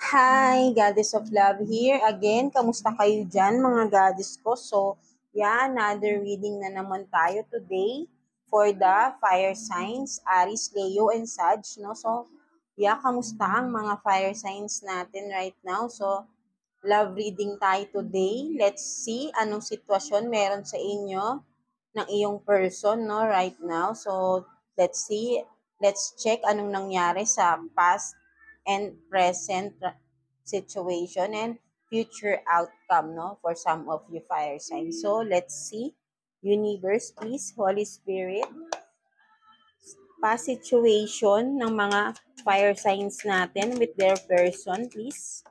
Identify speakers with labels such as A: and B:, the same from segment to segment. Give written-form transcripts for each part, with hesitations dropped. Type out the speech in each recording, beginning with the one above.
A: Hi, Goddess of Love here. Again, kamusta kayo dyan mga Goddess ko? So, yeah, another reading na naman tayo today for the fire signs, Aries, Leo, and Sag, no? So, yeah, kamusta ang mga fire signs natin right now? So, love reading tayo today. Let's see anong sitwasyon meron sa inyo ng iyong person, no, right now. So, let's see, let's check anong nangyari sa past and present situation and future outcome, no, for some of you fire signs. So, let's see. Universe, please, Holy Spirit, past situation ng mga fire signs natin with their person, please.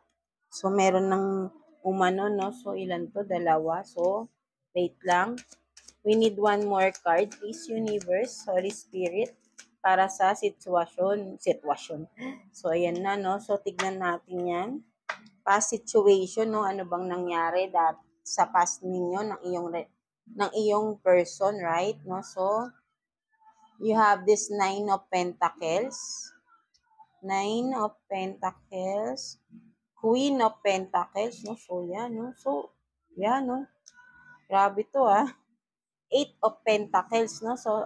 A: So, meron ng umano, no? So, ilan to? Dalawa. So, wait lang. We need one more card, please, Universe, Holy Spirit, para sa sitwasyon. So, ayan na, no? So, tignan natin yan. Past situation, no? Ano bang nangyari sa past ninyo ng iyong person, right? No? So, you have this Nine of Pentacles. Nine of Pentacles. Queen of Pentacles, no? So, yan, no? So, yan, no? Grabe to, ah. Eight of Pentacles, no? So,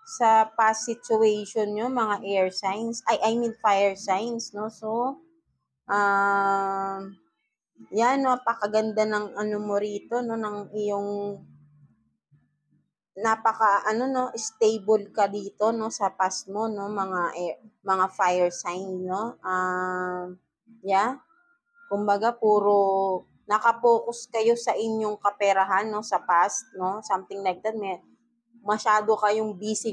A: sa past situation nyo, mga air signs, I mean fire signs, no? So, yan, napakaganda ng ano mo rito, no? Ng iyong stable ka dito, no, sa past mo, no, mga fire sign, no. Yeah. Kumbaga puro naka-focus kayo sa inyong kaperahan, no, sa past, no, something like that. Masyado kayong busy,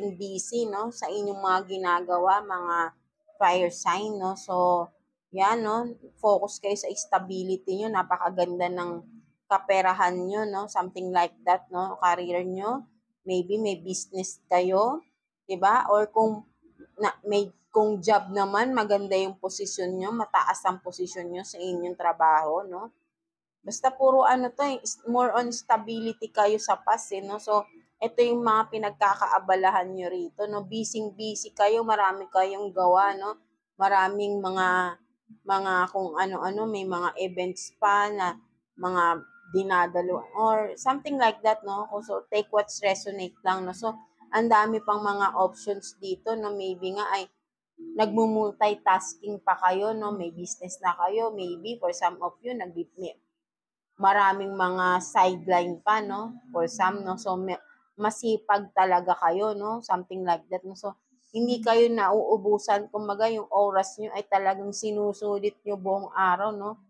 A: no, sa inyong mga ginagawa, mga fire sign, no. So, yan, no, focus kayo sa stability nyo, napakaganda ng kaperahan nyo, no, something like that, no, career nyo. Maybe may business kayo, 'di ba? Or kung job naman, maganda yung posisyon nyo, mataas ang posisyon nyo sa inyong trabaho, no? Basta puro more on stability kayo sa past, no? So, ito yung mga pinagkakaabalahan nyo rito, no? Busy kayo, marami kayong gawa, no? Maraming mga kung ano-ano, may mga events pa na mga dinadalo or something like that, no? So, take what's resonate lang, no? So, ang dami pang mga options dito, no? Maybe nga ay nagmumultitasking pa kayo, no? May business na kayo, maybe for some of you, maraming mga sideline pa, no? For some, no? So, masipag talaga kayo, no? Something like that, no? So, hindi kayo nauubusan. Kumbaga, yung oras nyo ay talagang sinusulit nyo buong araw, no?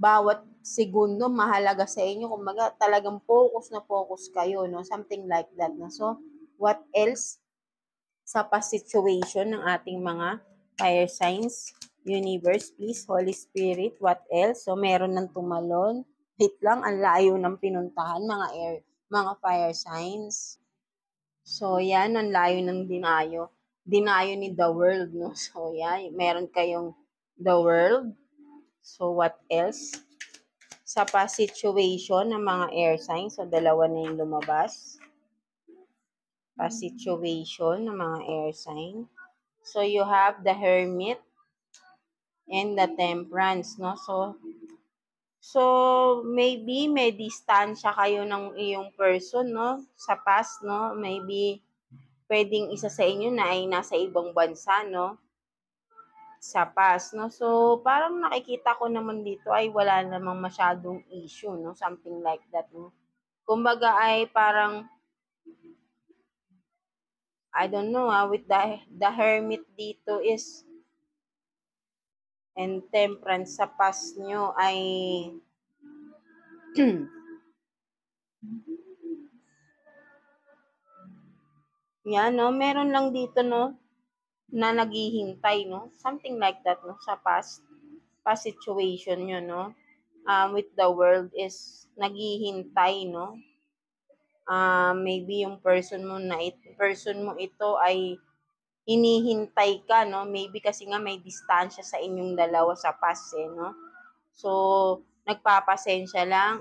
A: Bawat segundo mahalaga sa inyo. Kumbaga, talagang focus kayo, no? Something like that, no? So, what else sa past situation ng ating mga fire signs? Universe, please, Holy Spirit, what else? So, meron ng tumalon. Wait lang, ang layo ng pinuntahan, mga fire signs. So, yan, ang layo ng dinayo. Dinayo ni The World, no? So, yan, meron kayong The World. So, what else? Sa past situation ng mga air signs, so dalawa na yung lumabas. Past situation ng mga air sign. So, you have the Hermit and the Temperance, no? So maybe may distansya kayo ng iyong person, no? Sa past, no? Maybe pwedeng isa sa inyo na ay nasa ibang bansa, no? Sa past, no? So, parang nakikita ko naman dito ay wala namang masyadong issue, no? Something like that, no? Kumbaga ay parang I don't know, with the Hermit dito is and Temperance sa past nyo ay yan, no? Meron lang dito, no? Na naghihintay, no? Something like that, no? Sa past situation nyo, no? With the world is naghihintay, no? Maybe yung person mo ito ay hinihintay ka, no? Maybe kasi nga may distansya sa inyong dalawa sa past, no? So, nagpapasensya lang,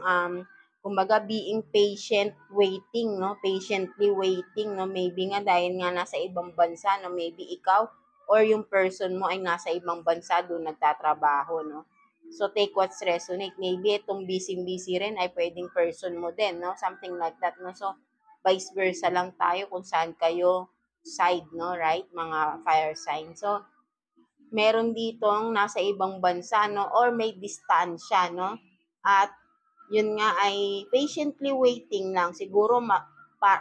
A: kumbaga being patient, waiting, no? Patiently waiting, no? Maybe nga dahil nga nasa ibang bansa, no? Maybe ikaw or yung person mo ay nasa ibang bansa doon nagtatrabaho, no? So, take what's resonate. Maybe itong busy-busy rin ay pwedeng person mo din, no? Something like that, no? So, vice versa lang tayo kung saan kayo side, no? Right? Mga fire sign. So, meron ditong nasa ibang bansa, no? Or may distansya, no? At, yun nga ay patiently waiting lang. Siguro,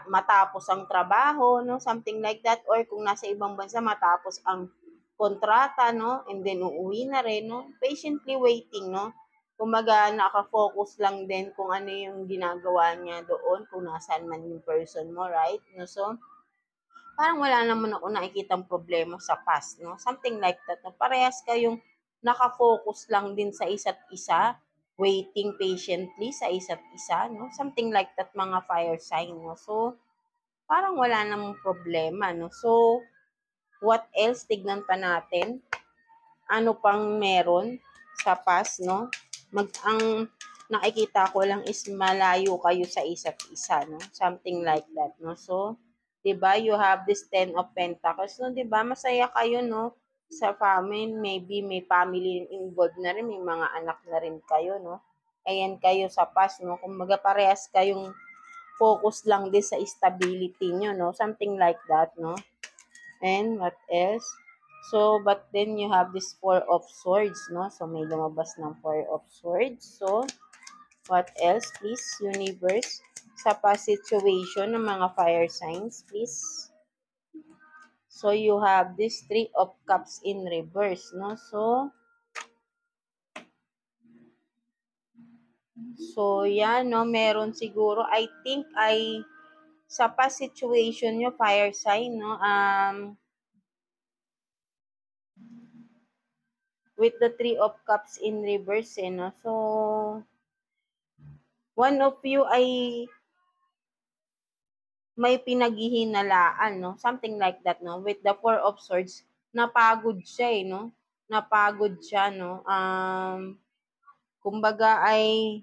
A: matapos ang trabaho, no? Something like that. Or kung nasa ibang bansa, matapos ang kontrata, no? And then, uuwi na rin, no? Patiently waiting, no? Kumaga, nakafocus lang din kung ano yung ginagawa niya doon, kung nasaan man yung person mo, right? No? So, parang wala naman ako nakikitang problema sa past, no? Something like that, no? Parehas kayong nakafocus lang din sa isa't isa, waiting patiently sa isa't isa, no? Something like that, mga fire sign, no? So, parang wala namang problema, no? So, what else? Tignan pa natin. Ano pang meron sa past, no? Ang nakikita ko lang is malayo kayo sa isa't isa, no? Something like that, no? So, 'di ba, you have this 10 of Pentacles, no? 'Di ba, masaya kayo, no? Sa family, maybe may family involved na rin, may mga anak na rin kayo, no? Ayan kayo sa past, no? Kumbaga parehas kayong focus lang din sa stability nyo, no? Something like that, no? And what else? So, but then you have this 4 of Swords, no? So, may lumabas ng 4 of Swords. So, what else, please, universe? Sa past situation ng mga fire signs, please. So, you have this 3 of Cups in reverse, no? So, yan, no? Meron siguro, I think, sa past situation nyo, fire sign, no? With the 3 of Cups in reverse, no? So, one of you ay may pinaghihinalaan, no? Something like that, no? With the 4 of Swords, napagod siya, no? Napagod siya, no? Kumbaga ay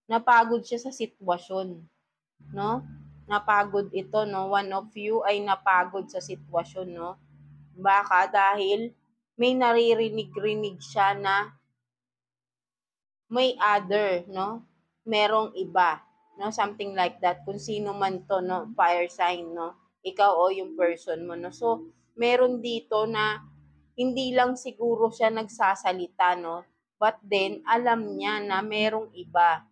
A: napagod siya sa sitwasyon, no? Napagod ito, no? One of you ay napagod sa sitwasyon, no? Baka dahil may naririnig-rinig siya na may other, no? Merong iba, no? Something like that. Kung sino man to, no? Fire sign, no? Ikaw o yung person mo, no? So, meron dito na hindi lang siguro siya nagsasalita, no? But then, alam niya na merong iba.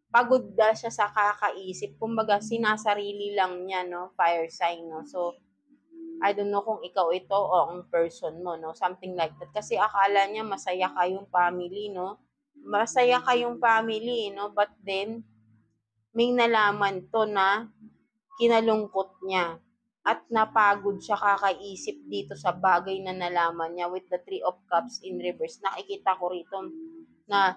A: Pagod na siya sa kakaisip. Kumbaga, sinasarili lang niya, no? Fire sign, no? So, I don't know kung ikaw ito o ang person mo, no? Something like that. Kasi akala niya masaya kayong family, no? Masaya kayong family, no? But then, may nalaman to na kinalungkot niya. At napagod siya kakaisip dito sa bagay na nalaman niya with the 3 of Cups in reverse. Nakikita ko rito na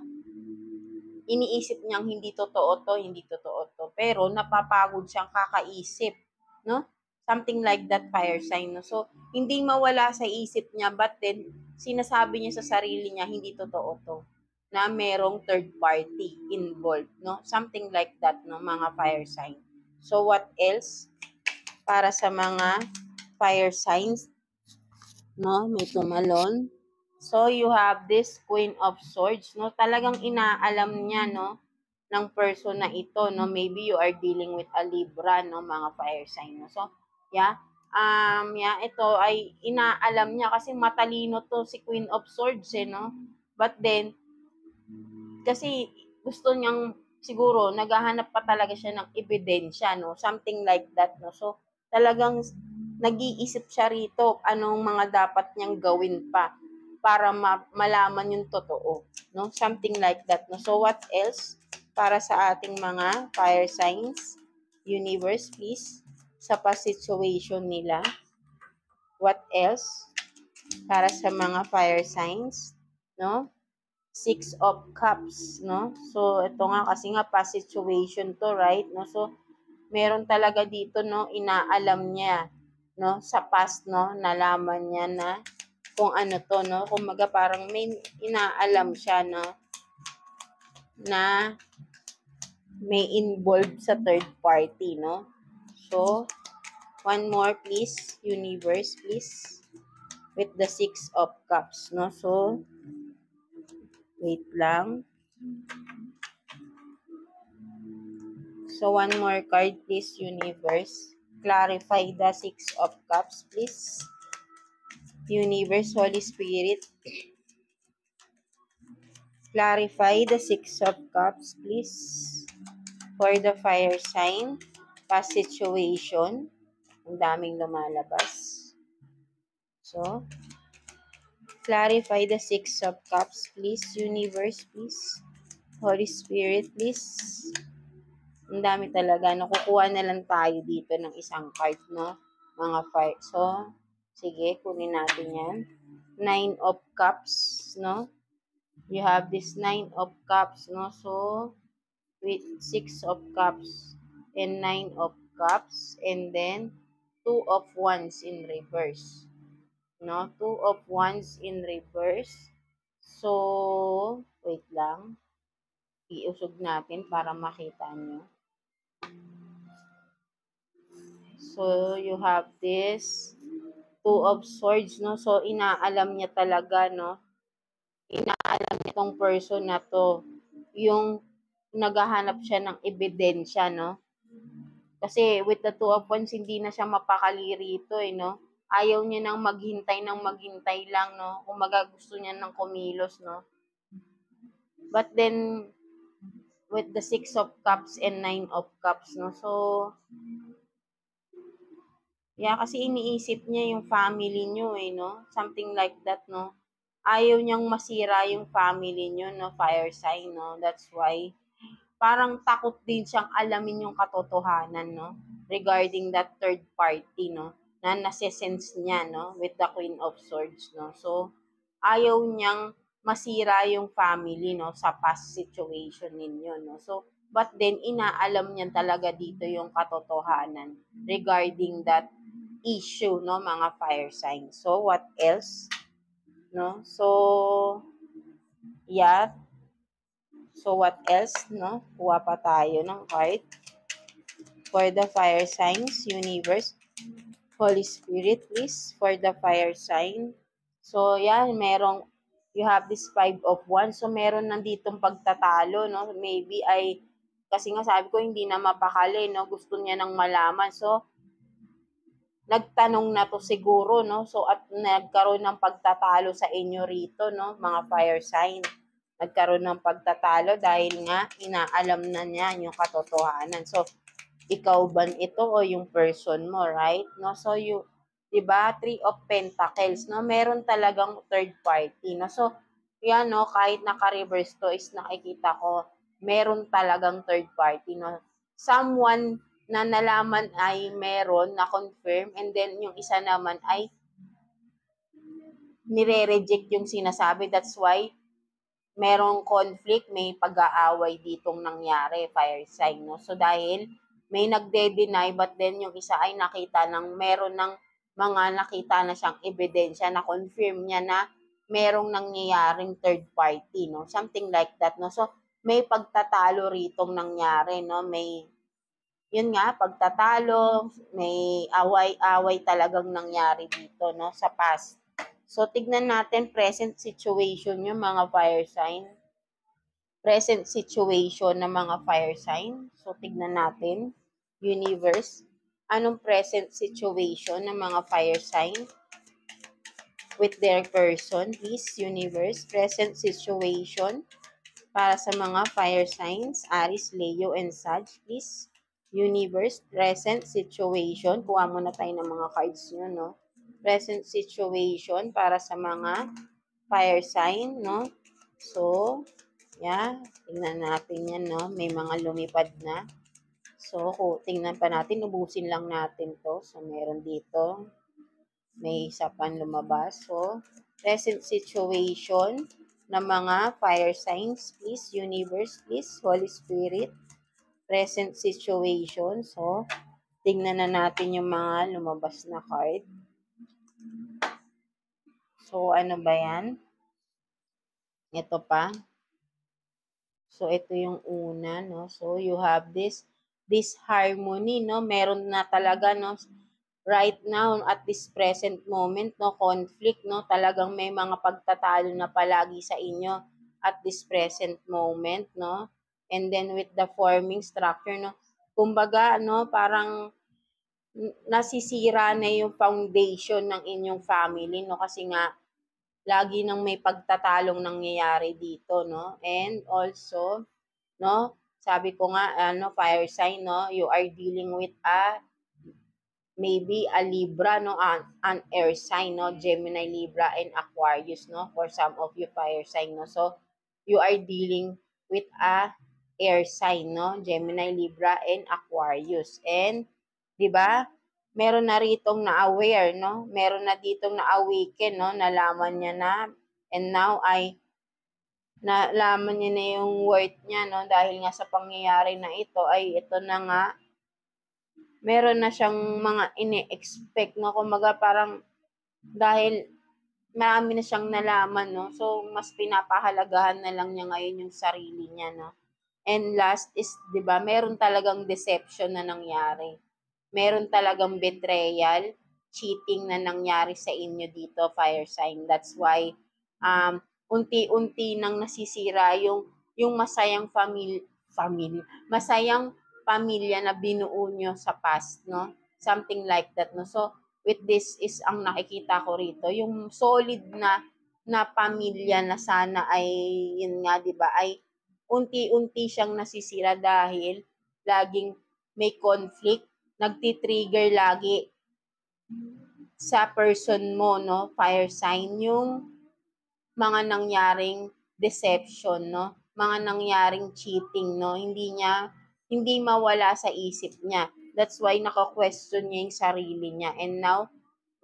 A: iniisip niyang hindi totoo to, hindi totoo to. Pero napapagod siyang kakaisip, no? Something like that, fire sign, no? So, hindi mawala sa isip niya, but then, sinasabi niya sa sarili niya, hindi totoo to. Na merong third party involved, no? Something like that, no? Mga fire sign. So, what else? Para sa mga fire signs, no? May tumalon. So, you have this Queen of Swords, no? Talagang inaalam niya, no? Ng person na ito, no? Maybe you are dealing with a Libra, no? Mga fire sign, no? So, yeah. Ito ay inaalam niya kasi matalino to si Queen of Swords, no? But then, kasi gusto niyang, siguro, naghahanap pa talaga siya ng ebidensya, no? Something like that, no? So, talagang nag-iisip siya rito anong mga dapat niyang gawin pa para malaman yung totoo, no? Something like that, no? So, what else para sa ating mga fire signs? Universe, please, sa past situation nila. What else para sa mga fire signs, no? 6 of Cups, no? So, ito nga, kasi nga past situation to, right? No? So, meron talaga dito, no? Inaalam niya, no? Sa past, no? Nalaman niya na kung ano to, no? Kumaga parang may inaalam siya, no? Na may involved sa third party, no? So, One more, please. Universe, please. With the 6 of Cups, no? So, wait lang. So, one more card, please, Universe. Clarify the 6 of Cups, please. Universe, Holy Spirit. Clarify the 6 of Cups, please. For the fire sign, past situation. Ang daming lumalabas. So, clarify the 6 of Cups, please. Universe, please. Holy Spirit, please. Ang dami talaga. Nakukuha na lang tayo dito ng isang card, no? Mga fire. So, sige, kunin natin yan. 9 of Cups, no? You have this 9 of Cups, no? So, with 6 of Cups and 9 of Cups, and then 2 of Wands in reverse. No? 2 of Wands in reverse. So, wait lang. Iusog natin para makita nyo. So, you have this 2 of Swords, no? So, inaalam niya talaga, no? Inaalam niya tong person na to. Yung naghahanap siya ng ebidensya, no? Kasi with the 2 of Wands, hindi na siya mapakali rito, no? Ayaw niya nang maghintay lang, no? Kumaga gusto niya ng kumilos, no? But then, with the 6 of Cups and 9 of Cups, no? So, yeah, kasi iniisip niya yung family niyo, no? Something like that, no? Ayaw niyang masira yung family niyo, no? Fire sign, no? That's why, parang takot din siyang alamin yung katotohanan, no? Regarding that third party, no? Na nase-sense niya, no? With the Queen of Swords, no? So, ayaw niyang masira yung family, no? Sa past situation ninyo, no? So, but then, inaalam niya talaga dito yung katotohanan regarding that issue, no? Mga fire signs. So, what else? No? So, yeah. So, what else, no? Kuha pa tayo ng card. For the fire signs, Universe, Holy Spirit, please, for the fire sign. So, yan, you have this 5 of Wands. So, meron nanditong pagtatalo, no? Maybe ay, kasi nga sabi ko, hindi na mapakali, no? Gusto niya nang malaman. So, nagtanong na to siguro, no? So, at nagkaroon ng pagtatalo sa inyo rito, no? Mga fire sign. Nagkaroon ng pagtatalo dahil nga inaalam na niya yung katotohanan. So, ikaw ba ito o yung person mo, right? No? So, 'di ba? 3 of Pentacles, no? Meron talagang third party, no? So, yan, no? Kahit naka-reverse to is nakikita ko, meron talagang third party, no? Someone na nalaman ay meron na confirm, and then yung isa naman ay nire-reject yung sinasabi. That's why merong conflict, may pag-aaway ditong nangyari, fire sign, no? So, dahil may nagde-deny, but then yung isa ay nakita meron ng mga nakita na siyang ebidensya na confirm niya na merong nangyayaring third party, no? Something like that, no? So, may pagtatalo ritong nangyari, no? Yun nga, pagtatalo, may away-away talagang nangyari dito, no? Sa past. So, tignan natin present situation yung mga fire sign. Present situation ng mga fire sign. So, tignan natin. Universe. Anong present situation ng mga fire sign with their person? Please, Universe. Present situation para sa mga fire signs. Aries, Leo, and Sag. Please, Universe. Present situation. Kuha muna tayo ng mga cards nyo, no? Present situation para sa mga fire sign, no? So, yeah, tingnan natin yan, no? May mga lumipad na. So, tingnan pa natin, ubusin lang natin to. So, meron dito. May isa pang lumabas. So, present situation ng mga fire signs, please, Universe, please, Holy Spirit. Present situation. So, tingnan na natin yung mga lumabas na card. So, ano ba yan? Ito pa. So, ito yung una, no? So, you have this harmony, no? Meron na talaga, no? right now, at this present moment, no, conflict, no, talagang may mga pagtatalo na palagi sa inyo at this present moment, no, and then with the forming structure, no, kumbaga, no, parang nasisira na yung foundation ng inyong family, no, kasi nga, lagi nang may pagtatalong nangyayari dito, no, and also, no, sabi ko nga, fire sign, no, you are dealing with maybe a Libra, no, an air sign, no, Gemini, Libra, and Aquarius, no, for some of you fire sign, no. So, you are dealing with a air sign, no, Gemini, Libra, and Aquarius. And, di ba, meron na ritong na-aware, no, meron na ditong na-awaken, no, nalaman niya na, and now ay, nalaman niya na yung worth niya, no, dahil nga sa pangyayari na ito, ay ito na nga, meron na siyang mga ine-expect, no? Kumbaga parang dahil marami na siyang nalaman, no? So, mas pinapahalagahan na lang niya ngayon yung sarili niya, no? And last is, di ba, meron talagang deception na nangyari. Meron talagang betrayal, cheating na nangyari sa inyo dito, fire sign. That's why, unti-unti nang nasisira yung masayang masayang pamilya na binuo nyo sa past, no? Something like that, no? So, with this is ang nakikita ko rito, yung solid na pamilya na sana ay, yun nga, di ba, ay unti-unti siyang nasisira dahil laging may conflict, nagti-trigger lagi sa person mo, no? Fire sign, yung mga nangyaring deception, no? Mga nangyaring cheating, no? Hindi mawala sa isip niya. That's why naka-question niya yung sarili niya. And now,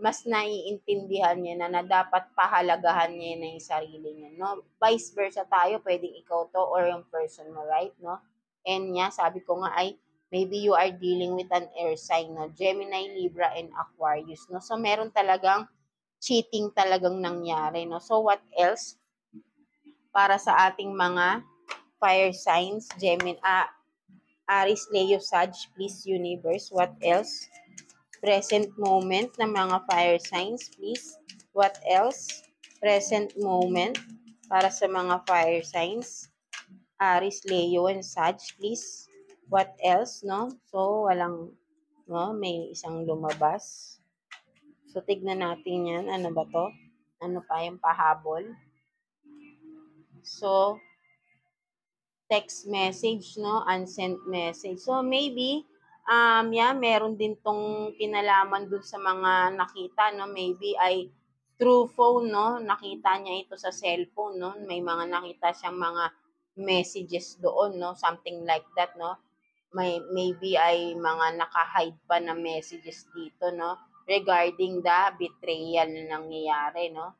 A: mas naiintindihan niya na dapat pahalagahan niya na yung sarili niya, no? Vice versa tayo, pwedeng ikaw to or yung person mo, right, no? And niya, sabi ko nga ay, maybe you are dealing with an air sign, no? Gemini, Libra, and Aquarius, no? So, meron talagang cheating talagang nangyari, no? So, what else? Para sa ating mga fire signs, Aries, Leo, Sag, please, universe. What else? Present moment ng mga fire signs, please. What else? Present moment para sa mga fire signs. Aries, Leo, and Sag, please. What else, no? So, no, may isang lumabas. So, tignan natin yan. Ano ba to? Ano pa yung pahabol? So, text message, no? Unsent message. So, maybe, meron din tong kinalaman dun sa mga nakita, no? Maybe ay through phone, no? Nakita niya ito sa cellphone, no? May mga nakita siyang mga messages doon, no? Something like that, no? Maybe ay mga naka-hide pa na messages dito, no? Regarding the betrayal na nangyayari, no?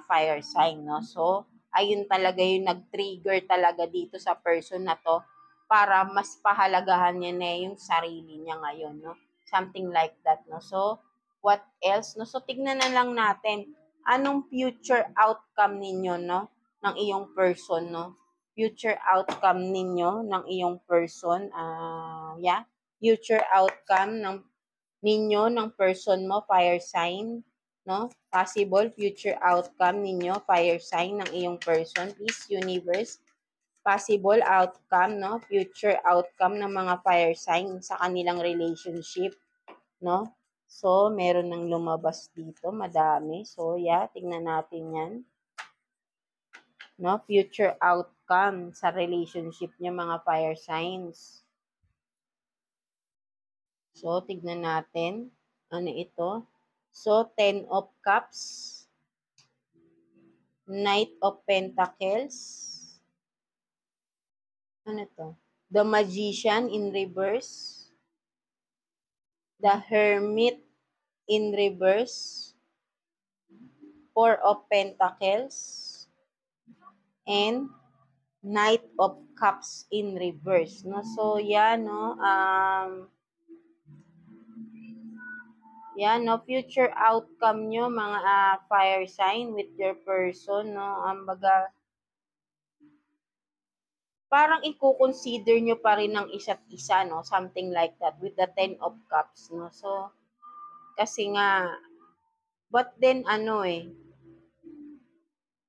A: Fire sign, no? So, ayun talaga yung nag-trigger talaga dito sa person na to para mas pahalagahan niya na yung sarili niya ngayon, no? Something like that, no? So, what else, no? So, tignan na lang natin, anong future outcome ninyo, no? Ng iyong person, no? Future outcome ninyo ng iyong person, future outcome ninyo ng person mo, fire sign, no? Possible future outcome ninyo, fire sign ng iyong person, please, universe. Possible outcome, no? Future outcome ng mga fire sign sa kanilang relationship, no? So, meron nang lumabas dito, madami. So, tingnan natin yan. No? Future outcome sa relationship niya, mga fire signs. So, tignan natin. Ano ito? So, 10 of Cups, Knight of Pentacles, ano to? The Magician in reverse, the Hermit in reverse, 4 of Pentacles, and Knight of Cups in reverse, no? So, no, no, future outcome nyo, mga fire sign with your person, no? Baga, parang i-consider nyo pa rin ng isa't isa, no? Something like that with the 10 of Cups, no? So, Kasi nga, but then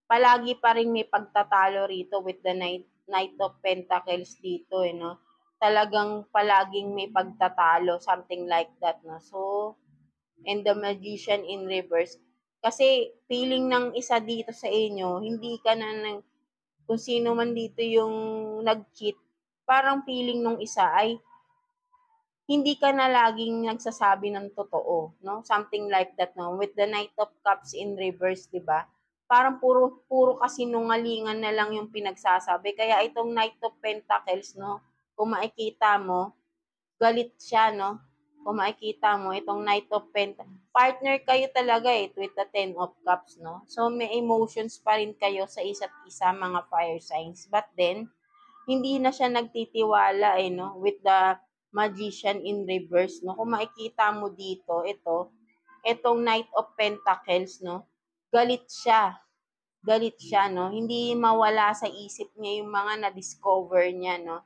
A: palagi pa rin may pagtatalo rito with the Knight of Pentacles dito, no? Talagang palaging may pagtatalo, something like that, no? So, and the Magician in reverse. Kasi feeling ng isa dito sa inyo, hindi ka na kung sino man dito yung nag-cheat, parang feeling nung isa ay hindi ka na laging nagsasabi ng totoo, no? Something like that, no? With the Knight of Cups in reverse, 'di ba? Parang puro kasinungalingan na lang yung pinagsasabi. Kaya itong Knight of Pentacles, no? Kung makikita mo, galit siya, no? Kung makikita mo, itong Knight of Pentacles, partner kayo talaga with the Ten of Cups, no? So, may emotions pa rin kayo sa isa't isa, mga fire signs. But then, hindi na siya nagtitiwala, no? With the Magician in reverse, no? Kung makikita mo dito, itong Knight of Pentacles, no? Galit siya. Galit siya, no? Hindi mawala sa isip niya yung mga na-discover niya, no?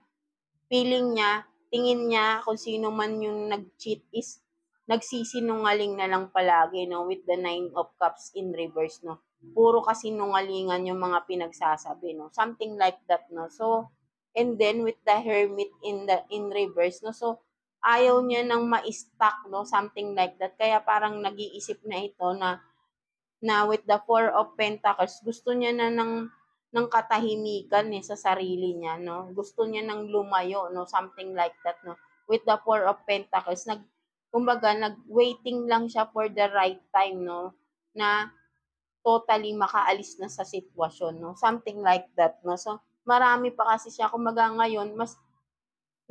A: Feeling niya, tingin niya kung sino man yung nag-cheat is nagsisinungaling na lang palagi, no? With the Nine of Cups in reverse, no? Puro kasinungalingan yung mga pinagsasabi, no? Something like that, no? So, and then with the Hermit in reverse, no? So, ayaw niya nang ma-stuck, no? Something like that. Kaya parang nag-iisip na ito na with the Four of Pentacles, gusto niya na ng katahimikan sa sarili niya, no? Gusto niya nang lumayo, no? Something like that, no? With the Four of Pentacles, kumbaga, nag-waiting lang siya for the right time, no? Na totally makaalis na sa sitwasyon, no? Something like that, no? So, marami pa kasi siya. Kumbaga ngayon, mas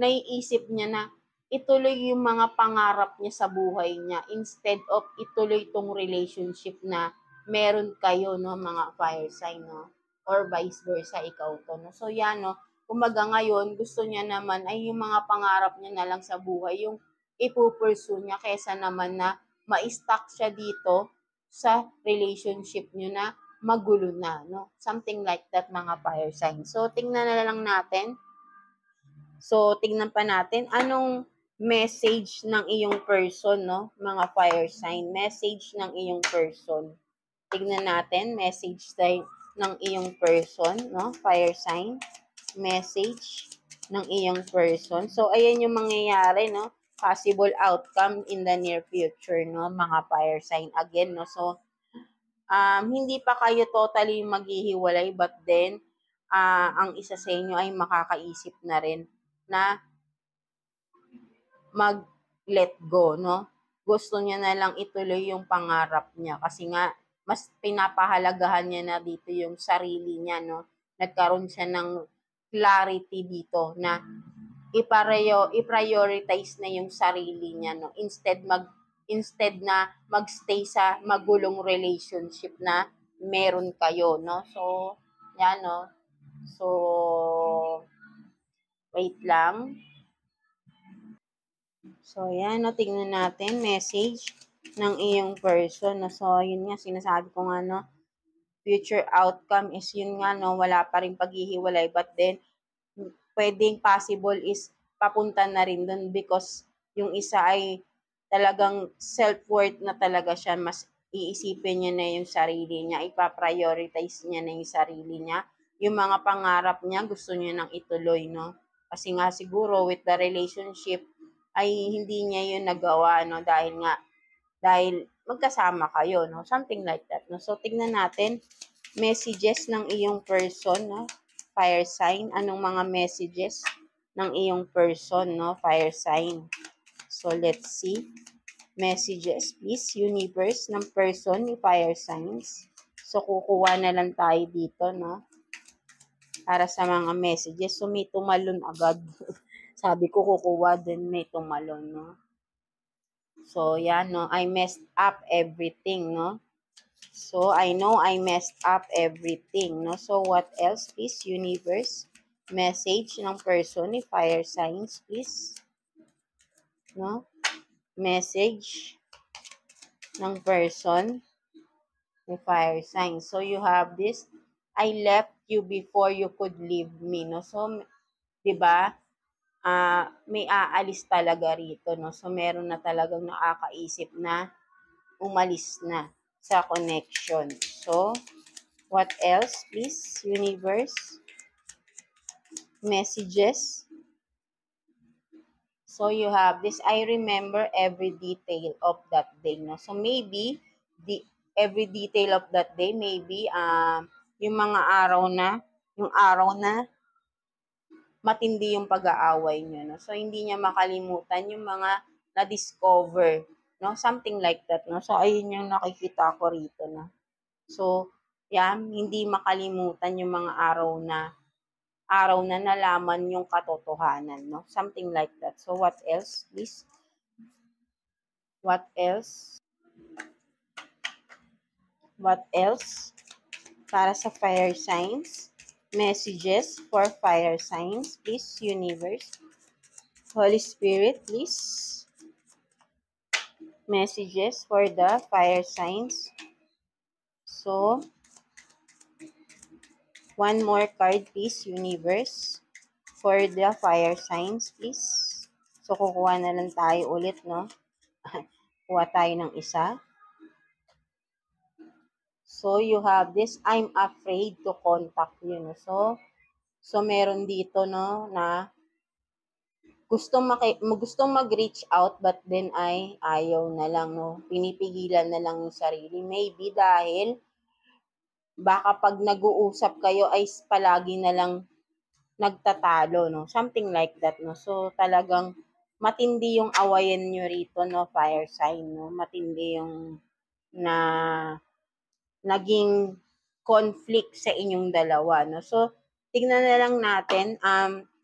A: naiisip niya na ituloy yung mga pangarap niya sa buhay niya instead of ituloy tong relationship na meron kayo, no, mga fire sign, no? Or vice versa, ikaw to, no? So, yan, no? Kumbaga ngayon, gusto niya naman ay yung mga pangarap niya na lang sa buhay, yung ipupursue niya kesa naman na ma-stuck siya dito sa relationship niyo na magulo na, no? Something like that, mga fire sign. So, tingnan na lang natin. So, tingnan pa natin anong message ng iyong person, no? Mga fire sign. Message ng iyong person. Tingnan natin, message ng iyong person, no? Fire sign. Message ng iyong person. So, ayan yung mangyayari, no? Possible outcome in the near future, no? Mga fire sign. Again, no? So, hindi pa kayo totally maghihiwalay, but then, ang isa sa inyo ay makakaisip na rin na mag-let go, no? Gusto niya na lang ituloy yung pangarap niya kasi nga mas pinapahalagahan niya na dito yung sarili niya, no? Nagkaroon siya ng clarity dito na i-prioritize na yung sarili niya, no? Instead na magstay sa magulong relationship na meron kayo, no? So, yan, no? So, wait lang. So, yan, no, tingnan natin, message ng iyong person. No? So, yun nga, sinasabi ko nga, no, future outcome is yun nga, no, wala pa rin paghihiwalay, but then, pwedeng possible is papunta na rin dun because yung isa ay talagang self-worth na talaga siya, mas iisipin niya na yung sarili niya, ipaprioritize niya na yung sarili niya, yung mga pangarap niya, gusto niya nang ituloy, no? Kasi nga siguro with the relationship, ay hindi niya yun nagawa, no? Dahil magkasama kayo, no? Something like that, no? So, tignan natin, messages ng iyong person, no? Fire sign, anong mga messages ng iyong person, no? Fire sign. So, let's see. Messages, please, universe, ng person ni fire signs. So, kukuha na lang tayo dito, no? Para sa mga messages. So, may tumalon agad. Sabi ko, kukuha din, may tumalon, no? So, yan, no? I messed up everything, no? So, I know I messed up everything, no? So, what else, please, universe? Message ng person ni fire signs, please. No? Message ng person ni fire signs. So, you have this, I left you before you could leave me, no? So, di ba? May aalis talaga rito, no? So, meron na talagang nakakaisip na umalis na sa connection. So, what else, please, universe? Messages. So, you have this, I remember every detail of that day. No? So, maybe, every detail of that day, maybe, yung mga yung araw na matindi yung pag-aaway nyo. No? So, hindi niya makalimutan yung mga na-discover. No? Something like that. No? So, ayun yung nakikita ko rito. No? So, yan, hindi makalimutan yung mga araw na nalaman yung katotohanan. No? Something like that. So, what else, please? What else? What else? Para sa fire signs. Messages for fire signs, please, universe. Holy Spirit, please. Messages for the fire signs. So, one more card, please, universe. For the fire signs, please. So, kukuha na lang tayo ulit, no? Kuha tayo ng isa. So, you have this, I'm afraid to contact you, no? So meron dito, no, na gustong mag-reach out but then ay ayaw na lang, no? Pinipigilan na lang yung sarili. Maybe dahil baka pag nag-uusap kayo ay palagi na lang nagtatalo, no? Something like that, no? So, talagang matindi yung awayan nyo rito, no? Fire sign, no? Matindi yung naging conflict sa inyong dalawa, no? So, tignan na lang natin,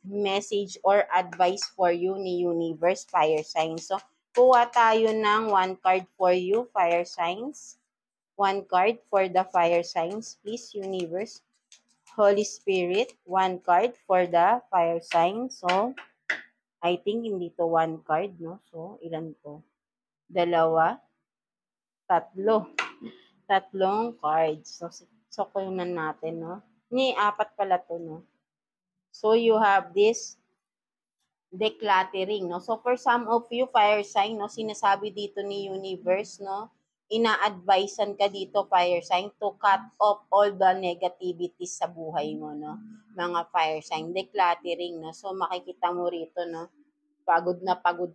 A: message or advice for you ni Universe, fire signs. So, kuha tayo ng one card for you, fire signs. One card for the fire signs, please, universe. Holy Spirit, one card for the fire signs. So, I think hindi to one card, no? So, ilan to? Dalawa, tatlo. Tatlong cards. So kunan natin, no? Apat pala to, no? So, you have this decluttering, no? So, for some of you, fire sign, no? Sinasabi dito ni universe, no? Ina-advisean ka dito, fire sign, to cut off all the negativities sa buhay mo, no? Mga fire sign, decluttering, no? So, makikita mo rito, no? Pagod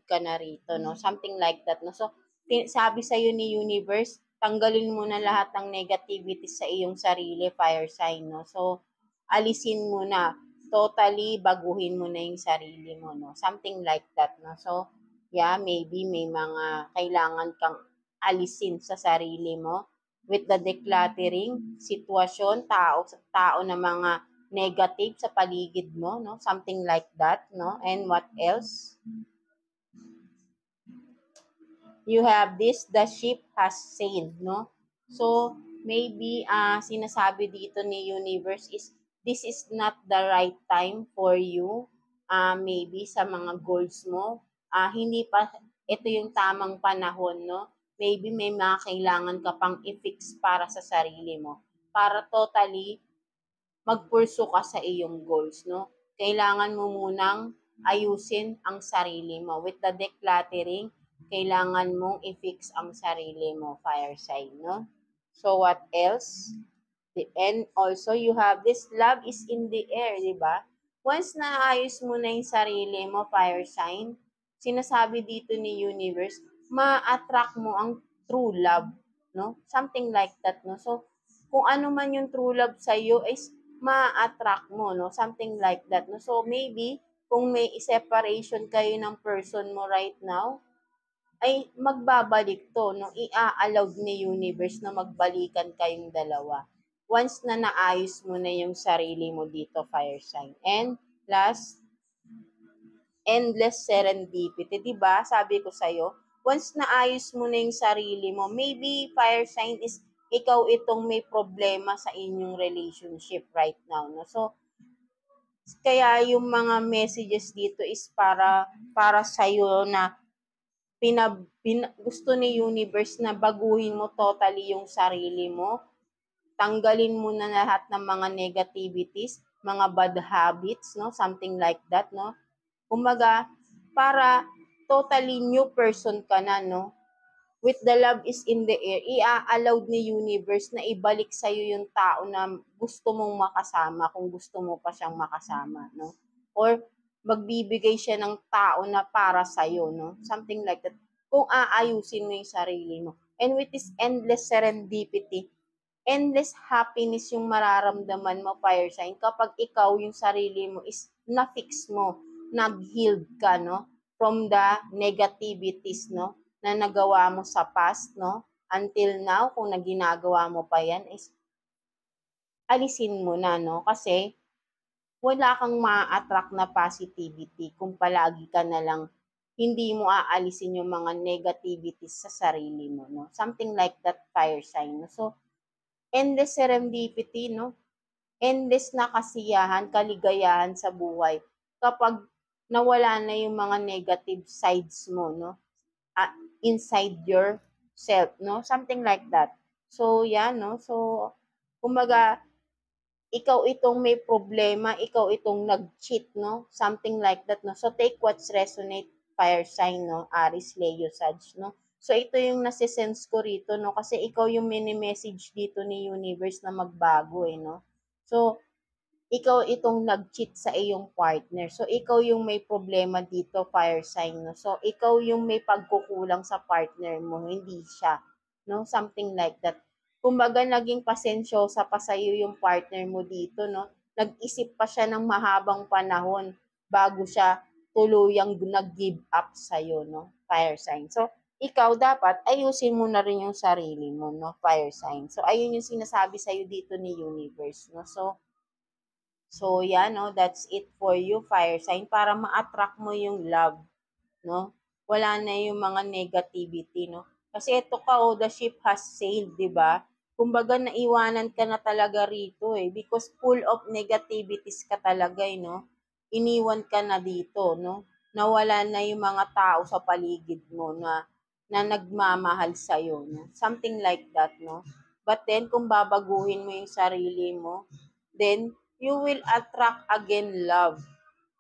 A: ka na rito, no? Something like that, no? So, sabi sa'yo ni universe, tanggalin mo na lahat ng negativity sa iyong sarili, fire sign, no? So, alisin mo na. Totally, baguhin mo na yung sarili mo, no? Something like that, no? So, yeah, maybe may mga kailangan kang alisin sa sarili mo with the decluttering, sitwasyon, tao na mga negative sa paligid mo, no? Something like that, no? And what else? You have this, the ship has sailed, no? So, maybe sinasabi dito ni universe is, this is not the right time for you, maybe sa mga goals mo, hindi pa, ito yung tamang panahon, no? Maybe may mga kailangan ka pang i-fix para sa sarili mo, para totally magpursu ka sa iyong goals, no? Kailangan mo munang ayusin ang sarili mo. With the decluttering, kailangan mong i-fix ang sarili mo, fire sign, no? So, what else? And also, you have this, love is in the air, di ba? Once naayos mo na yung sarili mo, fire sign, sinasabi dito ni universe, ma-attract mo ang true love, no? Something like that, no? So, kung ano man yung true love sa iyo is ma-attract mo, no? Something like that, no? So, maybe, kung may separation kayo ng person mo right now, ay magbabalik to, no? I-allowed ni universe na magbalikan kayong dalawa. Once na naayos mo na yung sarili mo dito, fire sign. And last, endless serendipity. Diba? Sabi ko sa'yo, once naayos mo na yung sarili mo, maybe fire sign is ikaw itong may problema sa inyong relationship right now. No? So, kaya yung mga messages dito is para sa'yo na gusto ni universe na baguhin mo totally yung sarili mo, tanggalin mo na lahat ng mga negativities, mga bad habits, no? Something like that, no? Kumbaga, para totally new person ka na, no? with the love is in the air, i-allowed ni universe na ibalik sa'yo yung tao na gusto mong makasama kung gusto mo pa siyang makasama, no? Or magbibigay siya ng tao na para sa'yo, no? Something like that. Kung aayusin mo yung sarili mo. And with this endless serendipity, endless happiness yung mararamdaman mo, fire sign, kapag ikaw yung sarili mo is na-fix mo, nag-healed ka, no? From the negativities, no? Na nagawa mo sa past, no? Until now, kung naginagawa mo pa yan, is alisin mo na, no? Kasi wala kang ma-attract na positivity kung palagi ka na lang hindi mo aalisin yung mga negativities sa sarili mo, no? Something like that, fire sign, no? So, endless serendipity, no? Endless na kasiyahan, kaligayahan sa buhay kapag nawala na yung mga negative sides mo, no? Inside yourself, no? Something like that. So, yan, no? So, kumbaga, ikaw itong may problema, ikaw itong nag-cheat, no? Something like that, no? So, take what's resonate, fire sign, no? Aries, Leo, Sag, no? So, ito yung nasisense ko rito, no? Kasi ikaw yung mini-message dito ni universe na magbago, no? So, ikaw itong nag-cheat sa iyong partner. So, ikaw yung may problema dito, fire sign, no? So, ikaw yung may pagkukulang sa partner mo, hindi siya, no? Something like that. Kumbaga, naging pasensyosa pa sa'yo yung partner mo dito, no? Nag-isip pa siya ng mahabang panahon bago siya tuluyang nag-give up sa'yo, no? Fire sign. So, ikaw dapat ayusin mo na rin yung sarili mo, no? Fire sign. So, ayun yung sinasabi sa'yo dito ni universe, no? So, yan, no? That's it for you, fire sign, para ma-attract mo yung love, no? Wala na yung mga negativity, no? Kasi ito ka, oh, the ship has sailed, di ba? Kumbaga, naiwanan ka na talaga rito, eh. Because full of negativities ka talaga, no? Iniwan ka na dito, no? Nawala na yung mga tao sa paligid mo na nagmamahal sa'yo, no? Something like that, no? But then, kung babaguhin mo yung sarili mo, then, you will attract again love,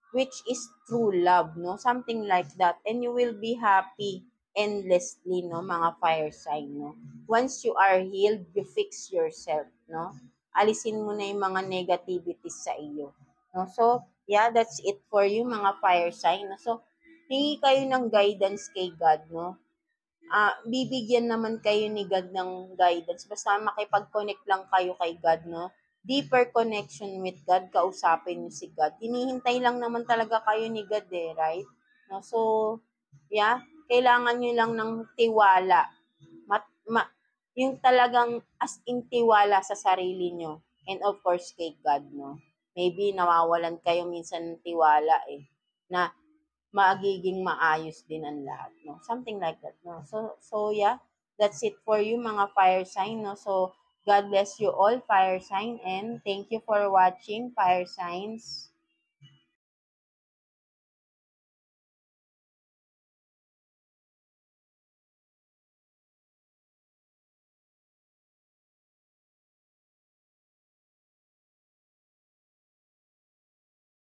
A: which is true love, no? Something like that. And you will be happy endlessly, no? Mga fire sign, no? Once you are healed, you fix yourself, no? Alisin mo na yung mga negativities sa iyo, no? So, yeah, that's it for you, mga fire sign, no? So, hingi kayo ng guidance kay God, no? Bibigyan naman kayo ni God ng guidance. Basta makipag-connect lang kayo kay God, no? Deeper connection with God, kausapin niyo si God. Hinihintay lang naman talaga kayo ni God, eh, right? No? So, yeah, kailangan niyo lang ng tiwala. Yung talagang as in tiwala sa sarili niyo. And of course, kay God, no? Maybe nawawalan kayo minsan ng tiwala, eh, na magiging maayos din ang lahat, no? Something like that, no? So yeah, that's it for you, mga fire sign, no? So, God bless you all, fire sign, and thank you for watching, fire signs.